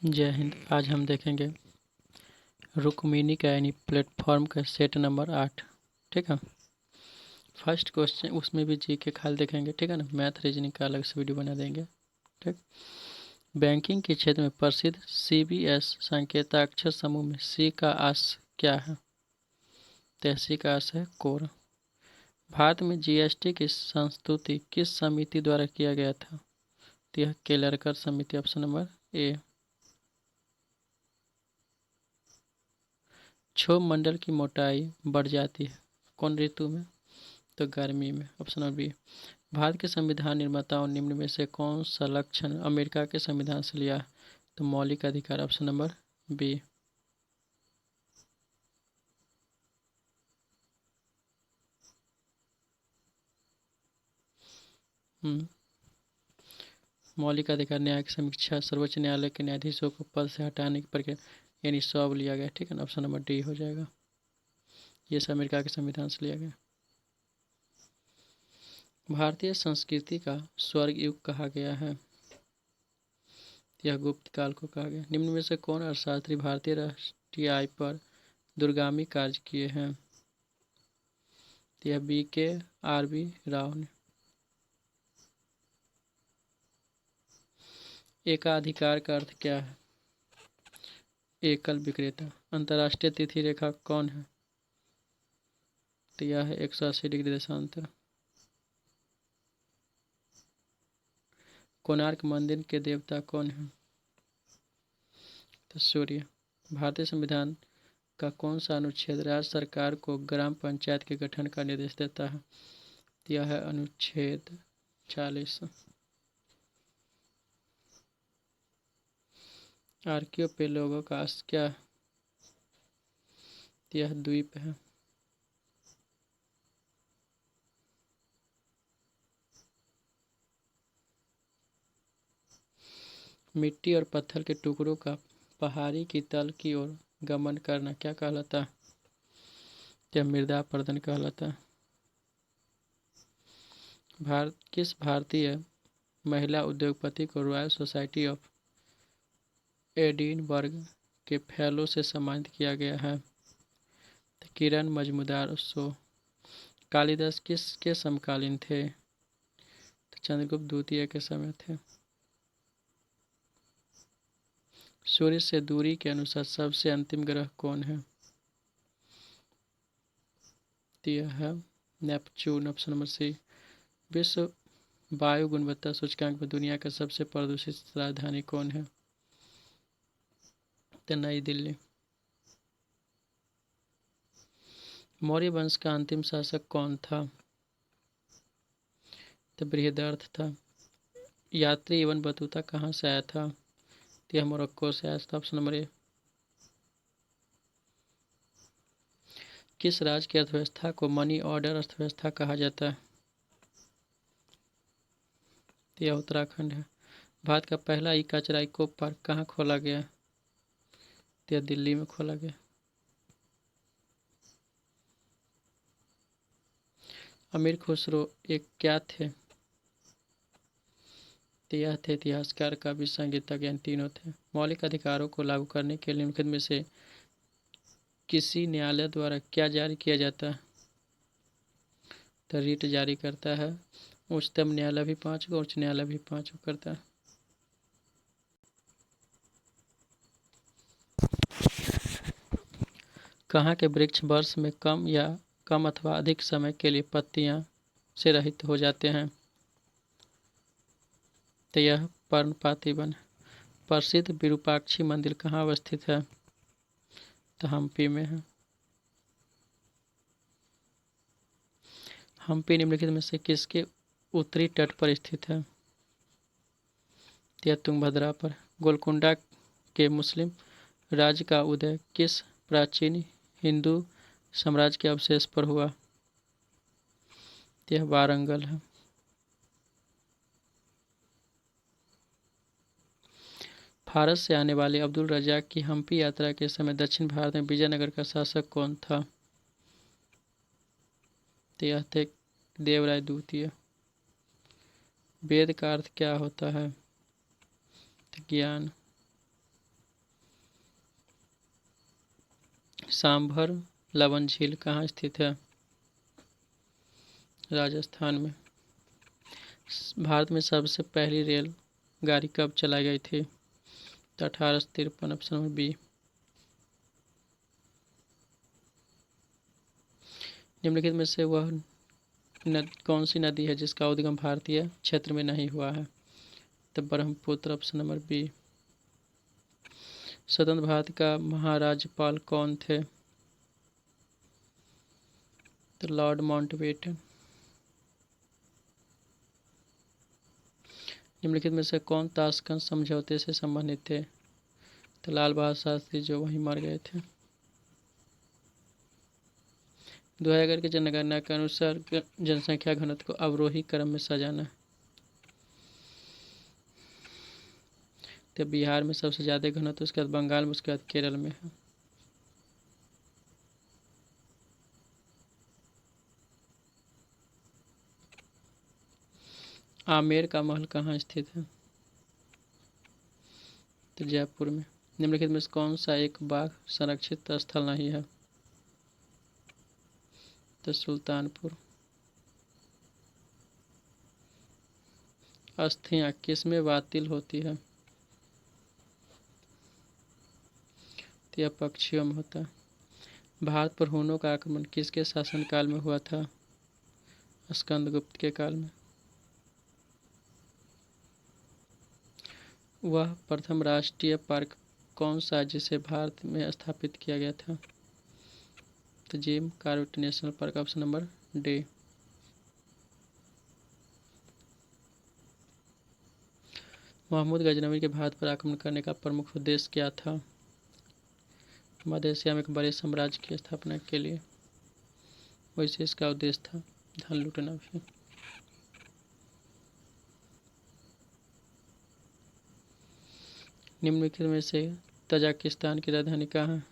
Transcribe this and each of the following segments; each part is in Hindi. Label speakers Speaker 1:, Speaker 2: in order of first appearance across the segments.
Speaker 1: जय हिंद। आज हम देखेंगे रुक्मिणी का यानी प्लेटफॉर्म का सेट नंबर 8। ठीक है। फर्स्ट क्वेश्चन उसमें भी जी के खाल देखेंगे। ठीक है ना। मैथ रीजनिंग का अलग से वीडियो बना देंगे। ठीक। बैंकिंग के क्षेत्र में प्रसिद्ध CBS संकेताक्षर समूह में सी का आस क्या है? तो सी का आस है कोर। भारत में GST की संस्तुति किस समिति द्वारा किया गया था? तो यह केलरकर समिति, ऑप्शन नंबर ए। क्षोभ मंडल की मोटाई बढ़ जाती है कौन ऋतु में? तो गर्मी में, ऑप्शन नंबर बी। भारत के संविधान निर्माताओं निम्न में से कौन सा लक्षण अमेरिका के संविधान से लिया है? तो मौलिक अधिकार, ऑप्शन नंबर बी। मौलिक अधिकार न्याय की समीक्षा, सर्वोच्च न्यायालय के न्यायाधीशों को पद से हटाने की प्रक्रिया यानी सब लिया गया। ठीक है ना। ऑप्शन नंबर डी हो जाएगा। ये सब अमेरिका के संविधान से लिया गया। भारतीय संस्कृति का स्वर्ग युग कहा गया है। यह गुप्त काल को कहा गया। निम्न में से कौन अर्थशास्त्री भारतीय राष्ट्रीय आय पर दूरगामी कार्य किए हैं? यह BKRB राव ने। एकाधिकार का अर्थ क्या है? एकल विक्रेता। अंतर्राष्ट्रीय तिथि रेखा कौन है? तो यह है 180 डिग्री देशांतर। कोणार्क मंदिर के देवता कौन है? तो सूर्य। भारतीय संविधान का कौन सा अनुच्छेद राज्य सरकार को ग्राम पंचायत के गठन का निर्देश देता है? यह है अनुच्छेद 40। आर्कियोपेलागो का अर्थ क्या है? यह द्वीप है। मिट्टी और पत्थर के टुकड़ों का पहाड़ी की तल की ओर गमन करना क्या कहलाता है? यह मृदा अपरदन कहलाता है। किस भारतीय महिला उद्योगपति को रॉयल सोसाइटी ऑफ एडिनबर्ग के फेलो से सम्मानित किया गया है? तो किरण मजूमदार शो। कालिदास किसके समकालीन थे? तो चंद्रगुप्त द्वितीय के समय थे। सूर्य से दूरी के अनुसार सबसे अंतिम ग्रह कौन है? तो यह है नेपच्यून, ऑप्शन नंबर सी। विश्व वायु गुणवत्ता सूचकांक में दुनिया का सबसे प्रदूषित राजधानी कौन है? तो नई दिल्ली। मौर्य वंश का अंतिम शासक कौन था? तो बृहदर्थ था। यात्री इब्न बतूता कहाँ से आया था? तो यह मोरक्को से आया था, ऑप्शन नंबर ए। किस राज्य की अर्थव्यवस्था को मनी ऑर्डर अर्थव्यवस्था कहा जाता है? तो यह उत्तराखंड है। भारत का पहला ई कचरा इको पार्क कहाँ खोला गया? तो यह दिल्ली में खोला गया। अमीर खुसरो एक क्या थे? तो यह थे इतिहासकार, कवि, संगीतज्ञ, यानी तीनों थे। मौलिक अधिकारों को लागू करने के लिए निम्नलिखित में से किसी न्यायालय द्वारा क्या जारी किया जाता है? तो रीट जारी करता है। उच्चतम न्यायालय भी 5 को, उच्च न्यायालय भी 5 को करता है। कहाँ के वृक्ष वर्ष में कम अथवा अधिक समय के लिए पत्तियां से रहित हो जाते हैं? तो यह पर्णपाती वन। प्रसिद्ध विरूपाक्षी मंदिर कहाँ अवस्थित है? तो हम्पी में है। हम्पी निम्नलिखित में से किसके उत्तरी तट पर स्थित है? यह तुंगभद्रा पर। गोलकुंडा के मुस्लिम राज्य का उदय किस प्राचीन हिंदू साम्राज्य के अवशेष पर हुआ? यह वारंगल है। फारस से आने वाले अब्दुल रज़ाक की हम्पी यात्रा के समय दक्षिण भारत में विजयनगर का शासक कौन था? तो यह थे देवराय द्वितीय। वेद का अर्थ क्या होता है? तो ज्ञान। सांभर लवन झील कहाँ स्थित है? राजस्थान में। भारत में सबसे पहली रेल गाड़ी कब चलाई गई थी? तो 1853, ऑप्शन नंबर बी। निम्नलिखित में से वह कौन सी नदी है जिसका उद्गम भारतीय क्षेत्र में नहीं हुआ है? तो ब्रह्मपुत्र, ऑप्शन नंबर बी। स्वतंत्र भारत का महाराज्यपाल कौन थे? तो लॉर्ड माउंटबेटन। निम्नलिखित में से कौन ताशकंद समझौते से संबंधित थे? तो लाल बहादुर शास्त्री, जो वहीं मर गए थे। 2011 की जनगणना के अनुसार जनसंख्या घनत्व को अवरोही क्रम में सजाना। तो बिहार में सबसे ज़्यादा घनत्व, उसके बाद बंगाल में, उसके बाद केरल में है। आमेर का महल कहाँ स्थित है? तो जयपुर में। निम्नलिखित में से कौन सा एक बाघ संरक्षित स्थल नहीं है? तो सुल्तानपुर। अस्थियां किसमें बातिल होती है? तो यह पक्षियों में होता है। भारत पर हुनों का आक्रमण किसके शासनकाल में हुआ था? स्कंदगुप्त के काल में। वह प्रथम राष्ट्रीय पार्क कौन सा है जिसे भारत में स्थापित किया गया था? तो Jim Corbett National Park, option number D. Mahmud Ghaznavi के भारत पर आक्रमण करने का प्रमुख उद्देश्य क्या था? मध्य एशिया में एक बड़े साम्राज्य की स्थापना के लिए। वैसे इसका उद्देश्य था धन लूटना भी। निम्नलिखित में से तजाकिस्तान की राजधानी कहाँ है?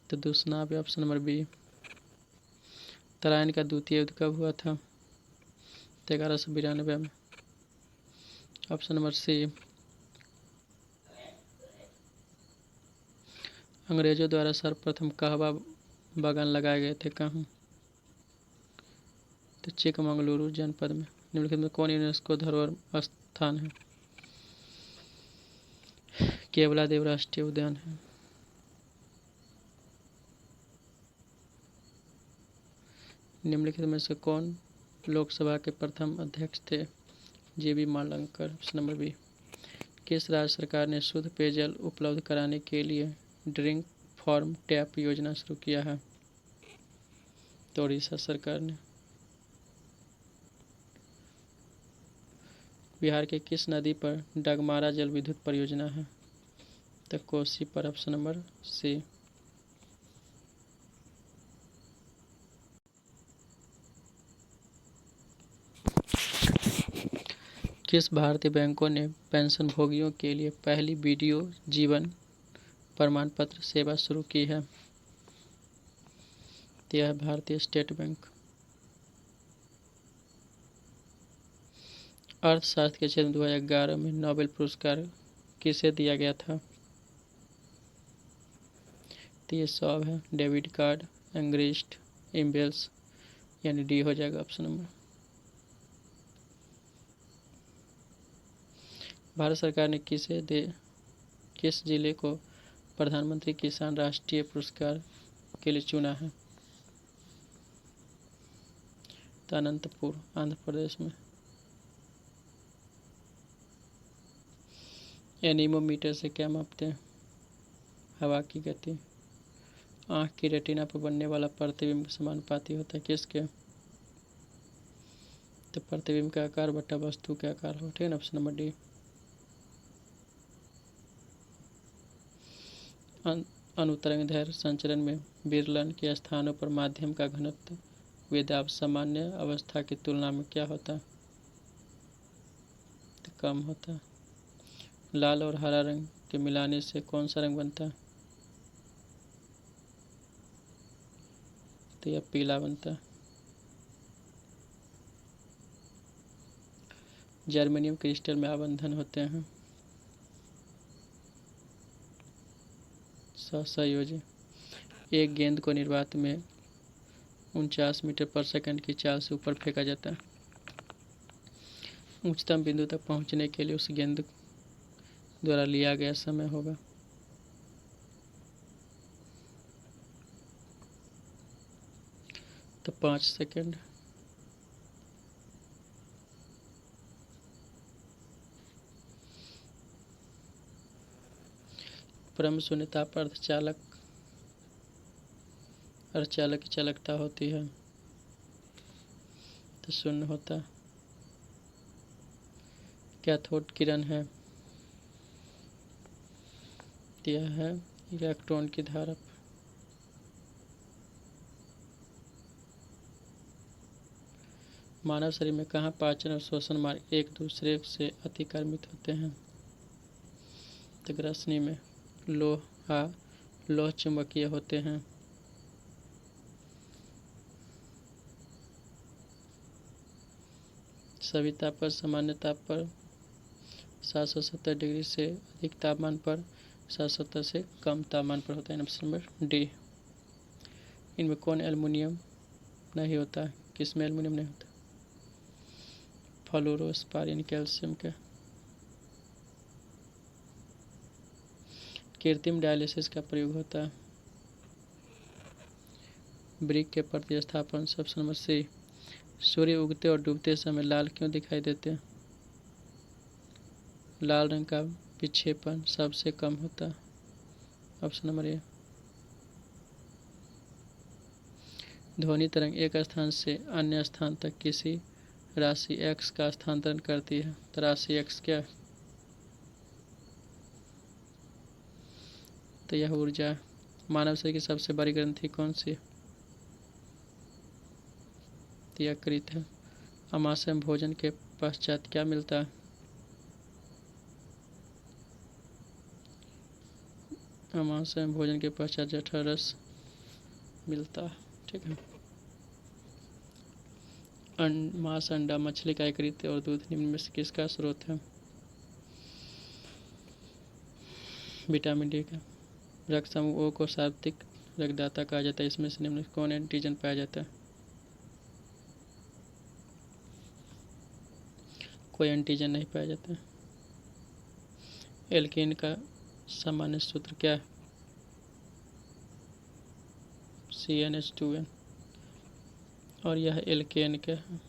Speaker 1: तो दुशनाबे, ऑप्शन नंबर बी। तराइन का द्वितीय युद्ध कब हुआ था? तो 1192 में, ऑप्शन नंबर सी। अंग्रेजों द्वारा सर्वप्रथम कहवा बागान लगाए गए थे कहाँ? तो चिकमंगलुरु जनपद में। निम्नलिखित में कौन यूनेस्को धरोहर स्थान है? केवलादेव राष्ट्रीय उद्यान है। निम्नलिखित में से कौन लोकसभा के प्रथम अध्यक्ष थे? G B Malankar, option number B. किस राज्य सरकार ने शुद्ध पेयजल उपलब्ध कराने के लिए ड्रिंक फार्म टैप योजना शुरू किया है? तो उड़ीसा सरकार ने। बिहार के किस नदी पर डगमारा जल विद्युत परियोजना है? तो कोसी पर, ऑप्शन नंबर सी। किस भारतीय बैंकों ने पेंशनभोगियों के लिए पहली वीडियो जीवन प्रमाण पत्र सेवा शुरू की है? तो यह है भारतीय स्टेट बैंक। अर्थशास्त्र के क्षेत्र में 2011 में नोबेल पुरस्कार किसे दिया गया था? तो ये सब है डेविड कार्ड, एंग्रिस्ट, इम्बेल्स, यानी डी हो जाएगा ऑप्शन नंबर। भारत सरकार ने किस जिले को प्रधानमंत्री किसान राष्ट्रीय पुरस्कार के लिए चुना है? तो अनंतपुर, आंध्र प्रदेश में। एनीमोमीटर से क्या मापते हैं? हवा की गति। आँख की रेटिना पर बनने वाला प्रतिबिंब समानुपाती होता है किसके? तो प्रतिबिंब का आकार बटा वस्तु के आकार हो, ठीक है ना, ऑप्शन नंबर डी। अनुतरंगदैर्घ्य संचरण में विरलन के स्थानों पर माध्यम का घनत्व वेदाब सामान्य अवस्था की तुलना में क्या होता है? तो कम होता है। लाल और हरा रंग के मिलाने से कौन सा रंग बनता है? तो यह पीला बनता है। जर्मेनियम क्रिस्टल में आबंधन होते हैं। सहसंयोजी, एक गेंद को निर्वात में 49 मीटर पर सेकंड की चाल से ऊपर फेंका जाता है। उच्चतम बिंदु तक पहुंचने के लिए उस गेंद द्वारा लिया गया समय होगा। तो 5 सेकंड। परम शून्यता पर अर्धचालक की चालकता होती है तो शून्य होता है। कैथोड किरण है, यह है इलेक्ट्रॉन की धारा। मानव शरीर में कहाँ पाचन और श्वसन मार्ग एक दूसरे से अतिक्रमित होते हैं? तो ग्रसनी में। लोह चुंबकीय होते हैं। सभी ताप पर सामान्य ताप पर 770 डिग्री से अधिक तापमान पर 770 से कम तापमान पर होता है। Option number D. इनमें कौन एल्युमिनियम नहीं होता? किसमें एल्युमिनियम नहीं होता? फ्लोरोस्पार यानी कैल्शियम के। कृत्रिम डायलिसिस का प्रयोग होता है। ब्रिक के प्रतिस्थापन। Option number C. सूर्य उगते और डूबते समय लाल क्यों दिखाई देते हैं? लाल रंग का विक्षेपण सबसे कम होता है। Option number A. ध्वनि तरंग एक स्थान से अन्य स्थान तक किसी राशि x का स्थानांतरण करती है। तो राशि x क्या है? तो यह ऊर्जा है। मानव शरीर की सबसे बड़ी ग्रंथि कौन सी है? तो यह यकृत है। अमाशय में भोजन के पश्चात क्या मिलता है? अमाशय में भोजन के पश्चात जठरस मिलता है। ठीक है। मांस, अंडा, मछली का यकृत और दूध निम्न में से किसका स्रोत है? विटामिन डी का। रक्त समूह ओ को सार्वत्रिक रक्तदाता कहा जाता है। इसमें से निम्न कौन एंटीजन पाया जाता है? कोई एंटीजन नहीं पाया जाता है। एल्केन का सामान्य सूत्र क्या है? CnH2n। और यह एल्केन क्या है?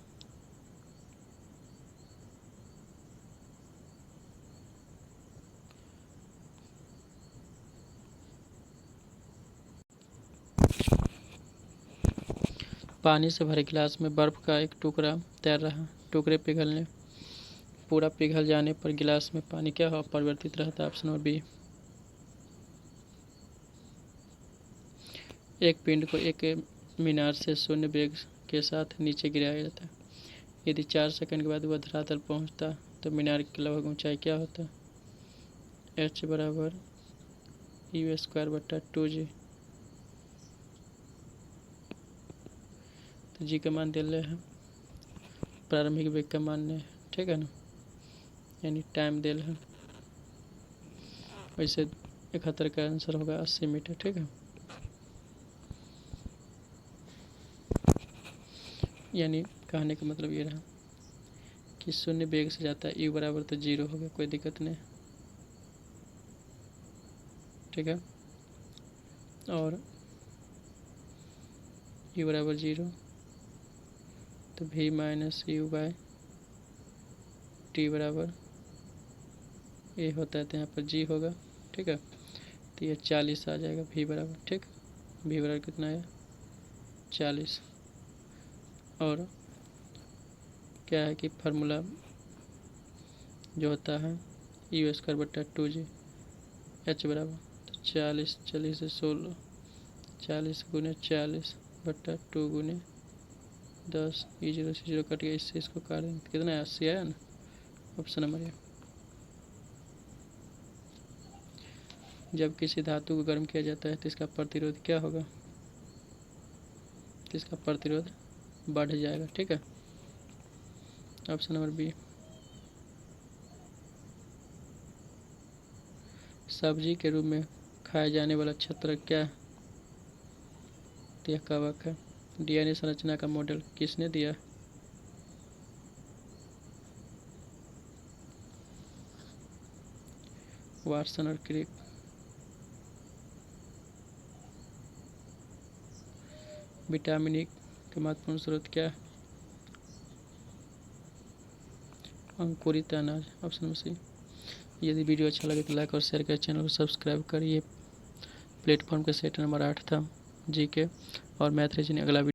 Speaker 1: पानी से भरे गिलास में बर्फ का एक टुकड़ा तैर रहा। टुकड़े पूरा पिघल जाने पर गिलास में पानी क्या हो परिवर्तित रहता है? Option number B. एक पिंड को एक मीनार से शून्य वेग के साथ नीचे गिराया जाता है। यदि 4 सेकंड के बाद वह धरातल पहुंचता तो मीनार की लगभग ऊंचाई क्या होता है? h बराबर u²/2g। तो जी का मान दे रहे हैं, प्रारंभिक वेग का मान नहीं है। ठीक है ना, यानी टाइम दे रहे हैं। वैसे 71 का आंसर होगा 80 मीटर। ठीक है, यानी कहने का मतलब ये रहा कि शून्य वेग से जाता है, यू बराबर तो 0 हो गया, कोई दिक्कत नहीं। ठीक है, और यू बराबर 0 तो v - u/t बराबर ए होता है, तो यहाँ पर g होगा। ठीक है, तो ये 40 आ जाएगा v बराबर। ठीक, v बराबर कितना है? 40। और क्या है कि फार्मूला जो होता है u²/2g। h बराबर तो 40 से 16, 40 × 40/2 × 10। ये 0 से 0 कट गया, इससे इसको काट देंगे कितना है? 80 आया ना। Option number A. जब किसी धातु को गर्म किया जाता है तो इसका प्रतिरोध क्या होगा? तो इसका प्रतिरोध बढ़ जाएगा। ठीक है, ऑप्शन नंबर बी। सब्जी के रूप में खाए जाने वाला छत्र क्या? यह कवक है। डीएनए संरचना का मॉडल किसने दिया? वाटसन और क्रिक। विटामिन ई के महत्वपूर्ण स्रोत क्या है? अंकुरित अनाज, ऑप्शन में सी। यदि वीडियो अच्छा लगे तो लाइक और शेयर करें, चैनल को सब्सक्राइब करिए। प्लेटफॉर्म के सेट नंबर 8 था जीके और मैथ रीजनिंग। अगला